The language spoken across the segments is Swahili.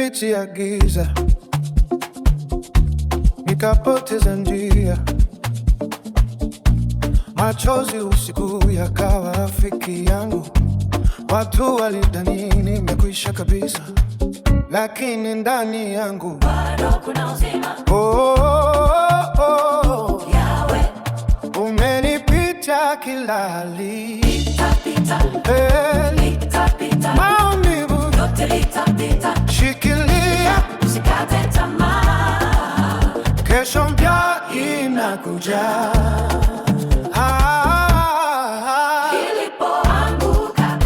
Nilipitia giza, nikapoteza njia, machozi usiku yakawa rafiki yangu. Watu walidhani nimekwisha kabisa, lakini ndani yangu bado kuna uzima. Yahweh, umenipita kila hali. Litapita, litapita, maumivu yote litapita. Shikilia, usikate tamaa, kesho mpya inakuja. Nilipoanguka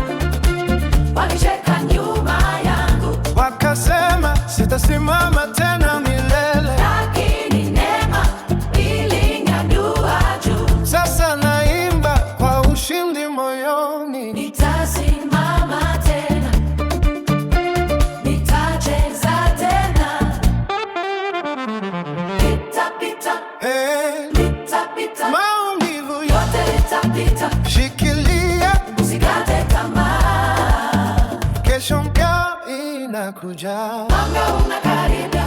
walicheka nyuma yangu, Wakasema sitasimama tena milele, lakini neema iliniinua juu. sasa naimba kwa ushindi moyoni. Nitasimama tena, nitacheza tena. Litapita, litapita, Maumivu yote litapita. shikilia, Usikate tamaa, kesho mpya inakuja. mwanga unakaribia.